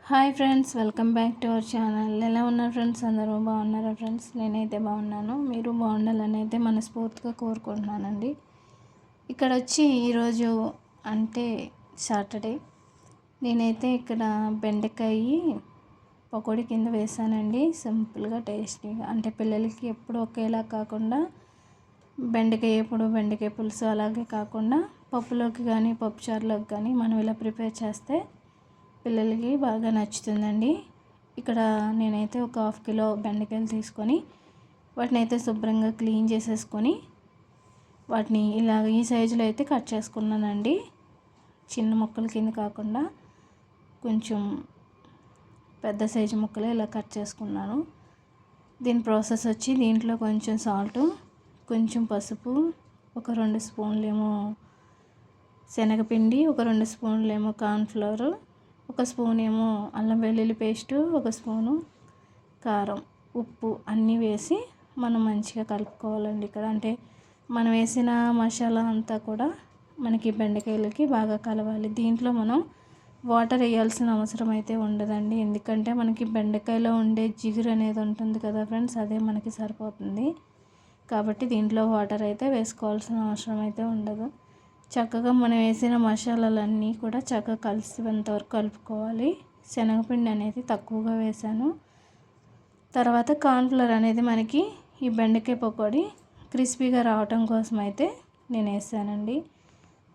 Hi friends, welcome back to our channel. ఎలా ఉన్నారు friends? అందరూ బాగున్నారా ఫ్రెండ్స్? నేనైతే బాగున్నాను. మీరు బాగుండాలని అయితే మనస్ఫూర్తిగా కోరుకుంటున్నానండి. ఇక్కడ వచ్చి ఈరోజు అంటే సాటర్డే నేనైతే ఇక్కడ బెండకాయ పకోడీ కింద వేసానండి. సింపుల్గా టేస్టీగా, అంటే పిల్లలకి ఎప్పుడు ఒకేలా కాకుండా బెండకాయ ఎప్పుడు బెండకాయ పులుసు అలాగే కాకుండా పప్పులోకి కానీ పప్పుచారులోకి కానీ మనం ఇలా ప్రిపేర్ చేస్తే పిల్లలకి బాగా నచ్చుతుందండి. ఇక్కడ నేనైతే ఒక 1/2 కిలో బెండకాయలు తీసుకొని వాటిని అయితే శుభ్రంగా క్లీన్ చేసేసుకొని వాటిని ఇలా ఈ సైజులో అయితే కట్ చేసుకున్నానండి. చిన్న ముక్కల కింద కాకుండా కొంచెం పెద్ద సైజు ముక్కలు ఇలా కట్ చేసుకున్నాను. దీని ప్రాసెస్ వచ్చి దీంట్లో కొంచెం సాల్ట్, కొంచెం పసుపు, ఒక 2 స్పూన్లు ఏమో శనగపిండి, ఒక 2 స్పూన్లు ఏమో కార్న్ఫ్లవర్, ఒక స్పూన్ ఏమో అల్లం వెల్లుల్లి పేస్టు, ఒక స్పూను కారం, ఉప్పు అన్నీ వేసి మనం మంచిగా కలుపుకోవాలండి. ఇక్కడ అంటే మనం వేసిన మసాలా అంతా కూడా మనకి బెండకాయలకి బాగా కలవాలి. దీంట్లో మనం వాటర్ వేయాల్సిన అవసరం అయితే ఉండదండి. ఎందుకంటే మనకి బెండకాయలో ఉండే జిగురు అనేది ఉంటుంది కదా ఫ్రెండ్స్, అదే మనకి సరిపోతుంది. కాబట్టి దీంట్లో వాటర్ అయితే వేసుకోవాల్సిన అవసరం అయితే ఉండదు. చక్కగా మనం వేసిన మసాలాలన్నీ కూడా చక్కగా కలిసినంత వరకు కలుపుకోవాలి. శనగపిండి అనేది తక్కువగా వేసాను. తర్వాత కార్న్ఫ్లవర్ అనేది మనకి ఈ బెండకాయ పకోడీ క్రిస్పీగా రావటం కోసం అయితే నేను వేసానండి.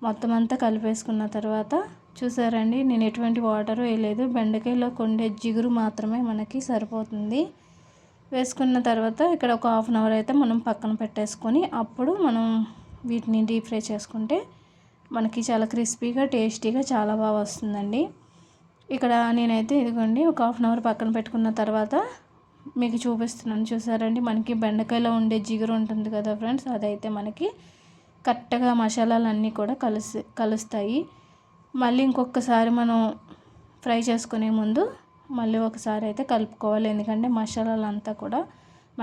మొత్తం అంతా కలిపేసుకున్న తర్వాత చూసారండి, నేను ఎటువంటి వాటర్ వేయలేదు. బెండకాయలో కొండే జిగురు మాత్రమే మనకి సరిపోతుంది. వేసుకున్న తర్వాత ఇక్కడ ఒక 1/2 అవర్ అయితే మనం పక్కన పెట్టేసుకొని అప్పుడు మనం వీటిని డీప్ ఫ్రై చేసుకుంటే మనకి చాలా క్రిస్పీగా టేస్టీగా చాలా బాగా వస్తుందండి. ఇక్కడ నేనైతే ఇదిగోండి ఒక 1/2 అవర్ పక్కన పెట్టుకున్న తర్వాత మీకు చూపిస్తున్నాను. చూసారండి, మనకి బెండకాయలో ఉండే జిగురు ఉంటుంది కదా ఫ్రెండ్స్, అదైతే మనకి కరెక్ట్గా మసాలాలన్నీ కూడా కలుస్తాయి. మళ్ళీ ఇంకొకసారి మనం ఫ్రై చేసుకునే ముందు మళ్ళీ ఒకసారి అయితే కలుపుకోవాలి. ఎందుకంటే మసాలాలంతా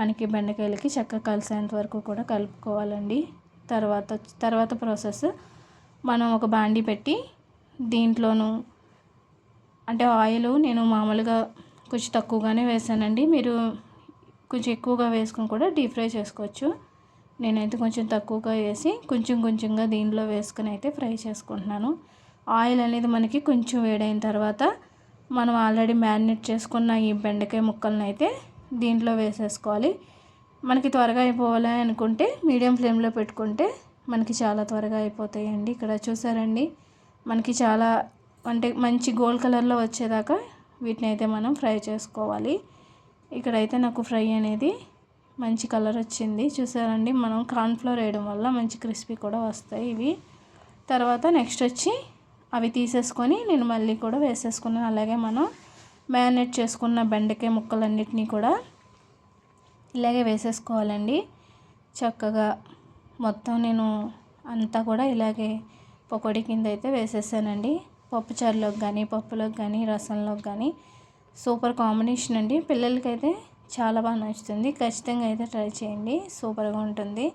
మనకి బెండకాయలకి చక్కగా కలిసేంత వరకు కూడా కలుపుకోవాలండి. తర్వాత ప్రాసెస్, మనం ఒక బాండీ పెట్టి దీంట్లోనూ అంటే ఆయిల్ నేను మామూలుగా కొంచెం తక్కువగానే వేసానండి. మీరు కొంచెం ఎక్కువగా వేసుకొని కూడా డీప్ ఫ్రై చేసుకోవచ్చు. నేనైతే కొంచెం తక్కువగా వేసి కొంచెంగా దీనిలో వేసుకొని అయితే ఫ్రై చేసుకుంటున్నాను. ఆయిల్ అనేది మనకి కొంచెం వేడైన తర్వాత మనం ఆల్రెడీ మ్యారినేట్ చేసుకున్న ఈ బెండకాయ ముక్కలను అయితే దీంట్లో వేసేసుకోవాలి. మనకి త్వరగా అయిపోవాలి అనుకుంటే మీడియం ఫ్లేమ్లో పెట్టుకుంటే మనకి చాలా త్వరగా అయిపోతాయండి. ఇక్కడ చూసారండి, మనకి చాలా అంటే మంచి గోల్డ్ కలర్లో వచ్చేదాకా వీటిని అయితే మనం ఫ్రై చేసుకోవాలి. ఇక్కడైతే నాకు ఫ్రై అనేది మంచి కలర్ వచ్చింది. చూసారండి, మనం కార్న్ఫ్లవర్ వేయడం వల్ల మంచి క్రిస్పీ కూడా వస్తాయి ఇవి. తర్వాత నెక్స్ట్ వచ్చి అవి తీసేసుకొని నేను మళ్ళీ కూడా వేసేసుకున్నాను. అలాగే మనం మ్యారినేట్ చేసుకున్న బెండకాయ ముక్కలన్నిటినీ కూడా ఇలాగే వేసేసుకోవాలండి. చక్కగా మొత్తం నేను అంతా కూడా ఇలాగే పకోడీ కింద అయితే వేసేసానండి. పప్పుచారులోకి కానీ పప్పులోకి కానీ రసంలోకి కానీ సూపర్ కాంబినేషన్ అండి. పిల్లలకైతే చాలా బాగా నచ్చుతుంది. ఖచ్చితంగా అయితే ట్రై చేయండి, సూపర్గా ఉంటుంది.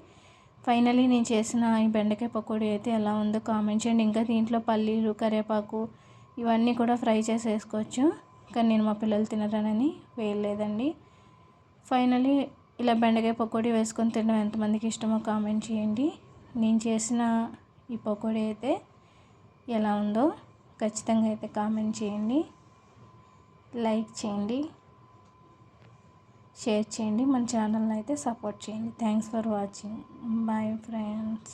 ఫైనలీ నేను చేసిన ఈ బెండకాయ పకోడీ అయితే ఎలా ఉందో కామెంట్ చేయండి. ఇంకా దీంట్లో పల్లీలు, కరివేపాకు ఇవన్నీ కూడా ఫ్రై చేసి వేసుకోవచ్చు, కానీ నేను మా పిల్లలు తినరనని వేయలేదండి. ఫైనలీ ఇలా బెండకాయ పకోడీ వేసుకొని తినడం ఎంతమందికి ఇష్టమో కామెంట్ చేయండి. నేను చేసిన ఈ పకోడీ అయితే ఎలా ఉందో ఖచ్చితంగా అయితే కామెంట్ చేయండి, లైక్ చేయండి, షేర్ చేయండి, మన ఛానల్ని అయితే సపోర్ట్ చేయండి. Thanks for watching. Bye friends.